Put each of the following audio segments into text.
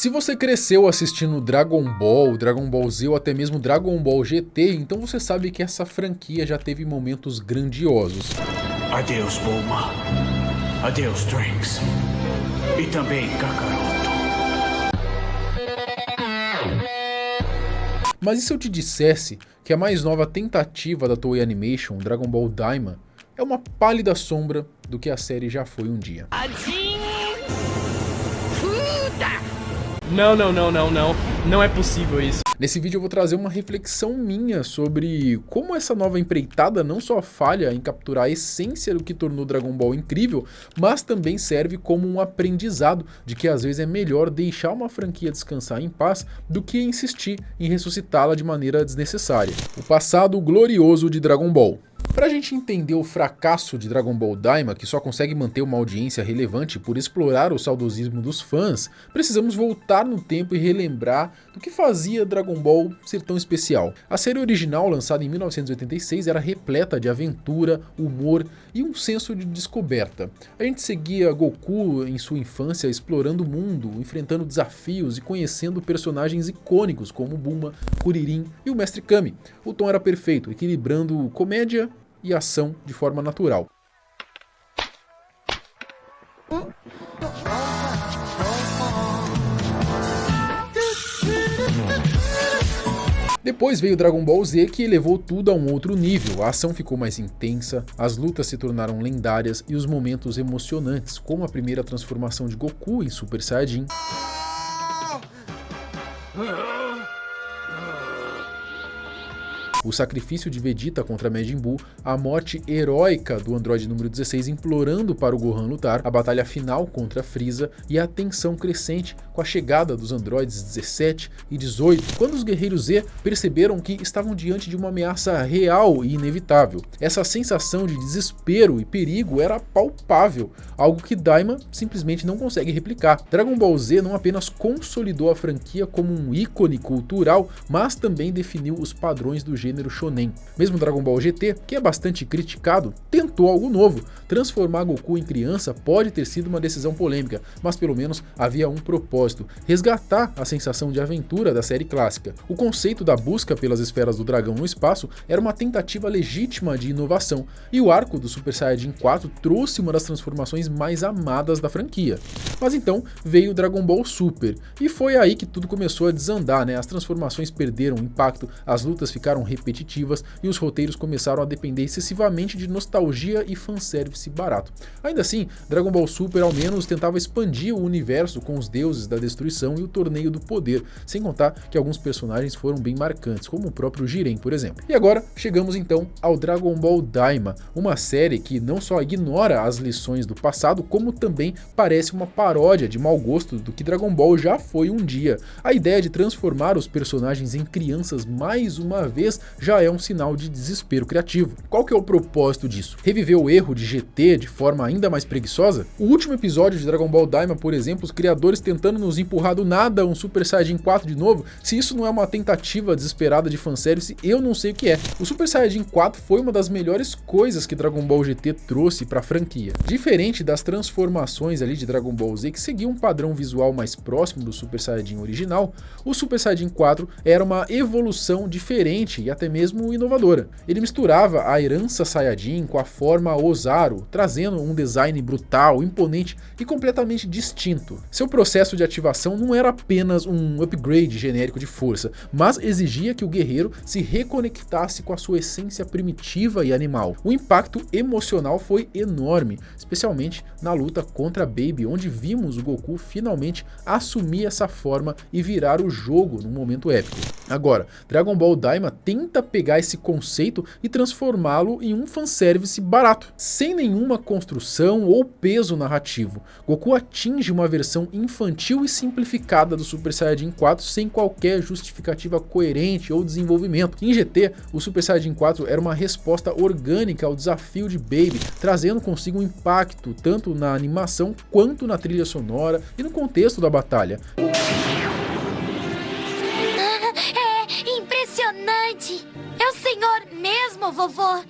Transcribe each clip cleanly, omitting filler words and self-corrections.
Se você cresceu assistindo Dragon Ball, Dragon Ball Z ou até mesmo Dragon Ball GT, então você sabe que essa franquia já teve momentos grandiosos. Adeus, Bulma. Adeus, Trunks. E também Kakaroto. Mas e se eu te dissesse que a mais nova tentativa da Toei Animation, Dragon Ball Daima, é uma pálida sombra do que a série já foi um dia? Não é possível isso. Nesse vídeo eu vou trazer uma reflexão minha sobre como essa nova empreitada não só falha em capturar a essência do que tornou Dragon Ball incrível, mas também serve como um aprendizado de que às vezes é melhor deixar uma franquia descansar em paz do que insistir em ressuscitá-la de maneira desnecessária. O passado glorioso de Dragon Ball. Pra gente entender o fracasso de Dragon Ball Daima, que só consegue manter uma audiência relevante por explorar o saudosismo dos fãs, precisamos voltar no tempo e relembrar do que fazia Dragon Ball ser tão especial. A série original, lançada em 1986, era repleta de aventura, humor e um senso de descoberta. A gente seguia Goku em sua infância explorando o mundo, enfrentando desafios e conhecendo personagens icônicos como Bulma, Kuririn e o Mestre Kami. O tom era perfeito, equilibrando comédia e ação de forma natural. Depois veio Dragon Ball Z, que elevou tudo a um outro nível. A ação ficou mais intensa, as lutas se tornaram lendárias e os momentos emocionantes, como a primeira transformação de Goku em Super Saiyajin, o sacrifício de Vegeta contra Majin Buu, a morte heróica do androide número 16 implorando para o Gohan lutar, a batalha final contra Frieza e a tensão crescente com a chegada dos androides 17 e 18, quando os guerreiros Z perceberam que estavam diante de uma ameaça real e inevitável. Essa sensação de desespero e perigo era palpável, algo que Daima simplesmente não consegue replicar. Dragon Ball Z não apenas consolidou a franquia como um ícone cultural, mas também definiu os padrões do gênero shonen. Mesmo Dragon Ball GT, que é bastante criticado, tentou algo novo. Transformar Goku em criança pode ter sido uma decisão polêmica, mas pelo menos havia um propósito: resgatar a sensação de aventura da série clássica. O conceito da busca pelas esferas do dragão no espaço era uma tentativa legítima de inovação, e o arco do Super Saiyajin 4 trouxe uma das transformações mais amadas da franquia. Mas então veio Dragon Ball Super, e foi aí que tudo começou a desandar, né? As transformações perderam impacto, as lutas ficaram repetitivas e os roteiros começaram a depender excessivamente de nostalgia e fanservice barato. Ainda assim, Dragon Ball Super ao menos tentava expandir o universo com os deuses da destruição e o torneio do poder, sem contar que alguns personagens foram bem marcantes, como o próprio Jiren, por exemplo. E agora chegamos então ao Dragon Ball Daima, uma série que não só ignora as lições do passado, como também parece uma paródia de mau gosto do que Dragon Ball já foi um dia. A ideia de transformar os personagens em crianças mais uma vez já é um sinal de desespero criativo. Qual que é o propósito disso? Reviver o erro de GT de forma ainda mais preguiçosa? O último episódio de Dragon Ball Daima, por exemplo, os criadores tentando nos empurrar do nada um Super Saiyajin 4 de novo, se isso não é uma tentativa desesperada de fanservice, eu não sei o que é. O Super Saiyajin 4 foi uma das melhores coisas que Dragon Ball GT trouxe para a franquia. Diferente das transformações ali de Dragon Ball Z, que seguiam um padrão visual mais próximo do Super Saiyajin original, o Super Saiyajin 4 era uma evolução diferente e até mesmo inovadora. Ele misturava a herança Saiyajin com a forma Ozaru, trazendo um design brutal, imponente e completamente distinto. Seu processo de ativação não era apenas um upgrade genérico de força, mas exigia que o guerreiro se reconectasse com a sua essência primitiva e animal. O impacto emocional foi enorme, especialmente na luta contra Baby, onde vimos o Goku finalmente assumir essa forma e virar o jogo num momento épico. Agora, Dragon Ball Daima tenta pegar esse conceito e transformá-lo em um fanservice barato, sem nenhuma construção ou peso narrativo. Goku atinge uma versão infantil e simplificada do Super Saiyajin 4 sem qualquer justificativa coerente ou desenvolvimento. Em GT, o Super Saiyajin 4 era uma resposta orgânica ao desafio de Baby, trazendo consigo um impacto tanto na animação quanto na trilha sonora e no contexto da batalha. Impressionante! É o senhor mesmo, vovô!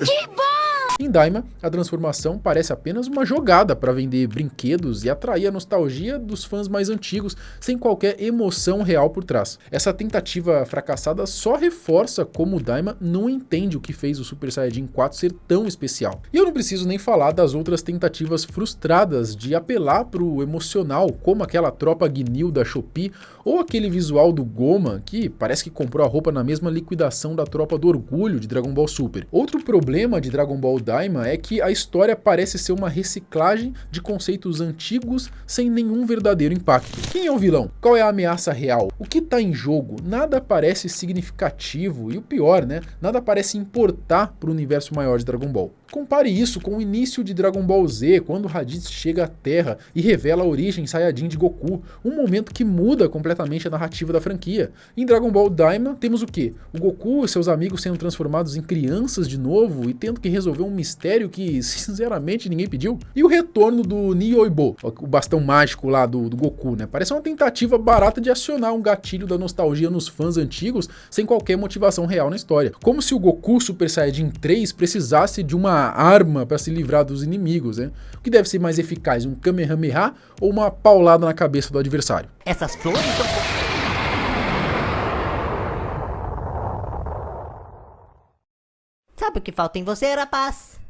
Que bom! Em Daima, a transformação parece apenas uma jogada para vender brinquedos e atrair a nostalgia dos fãs mais antigos, sem qualquer emoção real por trás. Essa tentativa fracassada só reforça como o Daima não entende o que fez o Super Saiyajin 4 ser tão especial. E eu não preciso nem falar das outras tentativas frustradas de apelar pro emocional, como aquela tropa Ginyu da Shopee, ou aquele visual do Goma, que parece que comprou a roupa na mesma liquidação da tropa do Orgulho de Dragon Ball Super. Outro problema de Dragon Ball Daima é que a história parece ser uma reciclagem de conceitos antigos sem nenhum verdadeiro impacto. Quem é o vilão? Qual é a ameaça real? O que tá em jogo? Nada parece significativo e o pior, né? Nada parece importar pro universo maior de Dragon Ball. Compare isso com o início de Dragon Ball Z, quando Raditz chega à Terra e revela a origem Saiyajin de Goku, um momento que muda completamente a narrativa da franquia. Em Dragon Ball Daima, temos o quê? O Goku e seus amigos sendo transformados em crianças de novo e tendo que resolver um mistério que, sinceramente, ninguém pediu. E o retorno do Nioibo, o bastão mágico lá do Goku, né? Parece uma tentativa barata de acionar um gatilho da nostalgia nos fãs antigos sem qualquer motivação real na história. Como se o Goku Super Saiyajin 3 precisasse de uma arma para se livrar dos inimigos, né? O que deve ser mais eficaz, um Kamehameha ou uma paulada na cabeça do adversário? Essas flores são... Sabe o que falta em você, rapaz?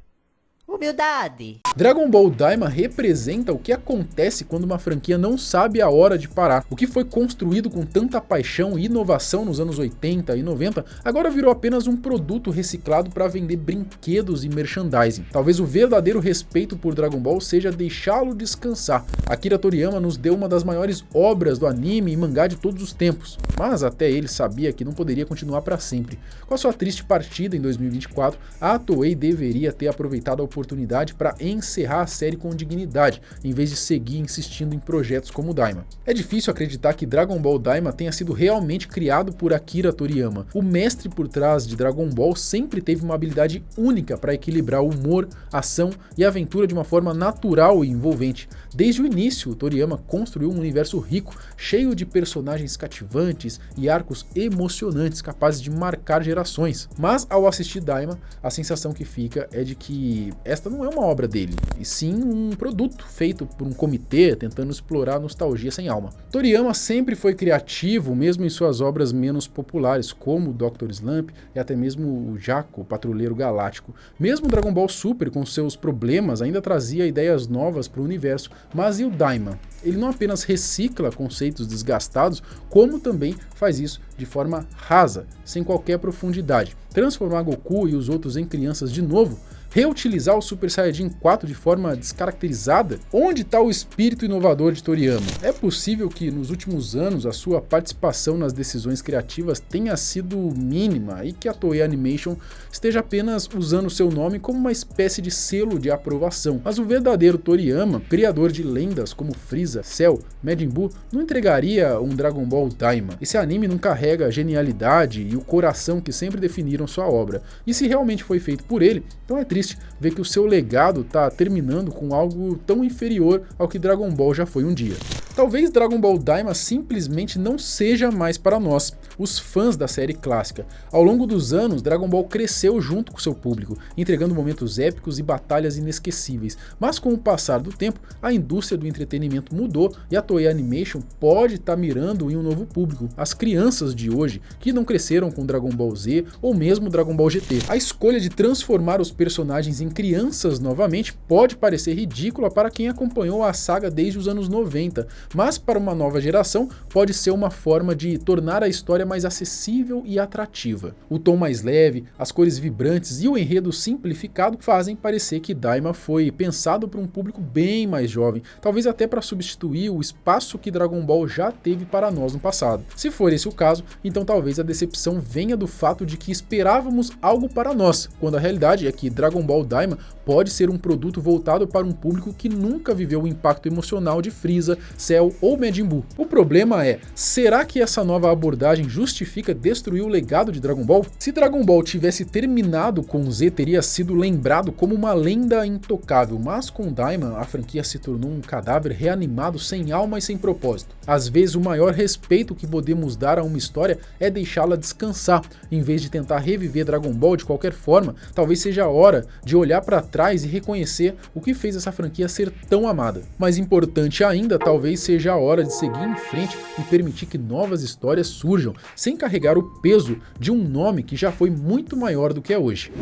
Humildade. Dragon Ball Daima representa o que acontece quando uma franquia não sabe a hora de parar. O que foi construído com tanta paixão e inovação nos anos 80 e 90, agora virou apenas um produto reciclado para vender brinquedos e merchandising. Talvez o verdadeiro respeito por Dragon Ball seja deixá-lo descansar. Akira Toriyama nos deu uma das maiores obras do anime e mangá de todos os tempos, mas até ele sabia que não poderia continuar para sempre. Com a sua triste partida em 2024, a Toei deveria ter aproveitado a oportunidade para encerrar a série com dignidade, em vez de seguir insistindo em projetos como o Daima. É difícil acreditar que Dragon Ball Daima tenha sido realmente criado por Akira Toriyama. O mestre por trás de Dragon Ball sempre teve uma habilidade única para equilibrar humor, ação e aventura de uma forma natural e envolvente. Desde o início, Toriyama construiu um universo rico, cheio de personagens cativantes e arcos emocionantes capazes de marcar gerações. Mas ao assistir Daima, a sensação que fica é de que esta não é uma obra dele, e sim um produto feito por um comitê tentando explorar a nostalgia sem alma. Toriyama sempre foi criativo, mesmo em suas obras menos populares, como Dr. Slump e até mesmo o Jaco, o Patrulheiro Galáctico. Mesmo Dragon Ball Super, com seus problemas, ainda trazia ideias novas para o universo. Mas e o Daima? Ele não apenas recicla conceitos desgastados, como também faz isso de forma rasa, sem qualquer profundidade. Transformar Goku e os outros em crianças de novo? Reutilizar o Super Saiyajin 4 de forma descaracterizada? Onde está o espírito inovador de Toriyama? É possível que nos últimos anos a sua participação nas decisões criativas tenha sido mínima e que a Toei Animation esteja apenas usando seu nome como uma espécie de selo de aprovação. Mas o verdadeiro Toriyama, criador de lendas como Frieza, Cell, Majin Buu, não entregaria um Dragon Ball Daima. Esse anime não carrega a genialidade e o coração que sempre definiram sua obra. E se realmente foi feito por ele, então é triste ver que o seu legado está terminando com algo tão inferior ao que Dragon Ball já foi um dia. Talvez Dragon Ball Daima simplesmente não seja mais para nós, os fãs da série clássica. Ao longo dos anos, Dragon Ball cresceu junto com seu público, entregando momentos épicos e batalhas inesquecíveis. Mas com o passar do tempo, a indústria do entretenimento mudou e a Toei Animation pode estar mirando em um novo público, as crianças de hoje, que não cresceram com Dragon Ball Z ou mesmo Dragon Ball GT. A escolha de transformar os personagens em crianças novamente pode parecer ridícula para quem acompanhou a saga desde os anos 90, mas para uma nova geração pode ser uma forma de tornar a história mais acessível e atrativa. O tom mais leve, as cores vibrantes e o enredo simplificado fazem parecer que Daima foi pensado para um público bem mais jovem, talvez até para substituir o espaço que Dragon Ball já teve para nós no passado. Se for esse o caso, então talvez a decepção venha do fato de que esperávamos algo para nós, quando a realidade é que Dragon Ball Daima pode ser um produto voltado para um público que nunca viveu o impacto emocional de Frieza, Cell ou Majin Buu. O problema é, será que essa nova abordagem justifica destruir o legado de Dragon Ball? Se Dragon Ball tivesse terminado com Z, teria sido lembrado como uma lenda intocável, mas com Daima a franquia se tornou um cadáver reanimado sem alma e sem propósito. Às vezes o maior respeito que podemos dar a uma história é deixá-la descansar, em vez de tentar reviver Dragon Ball de qualquer forma. Talvez seja a hora de olhar para trás e reconhecer o que fez essa franquia ser tão amada. Mais importante ainda, talvez seja a hora de seguir em frente e permitir que novas histórias surjam, sem carregar o peso de um nome que já foi muito maior do que é hoje.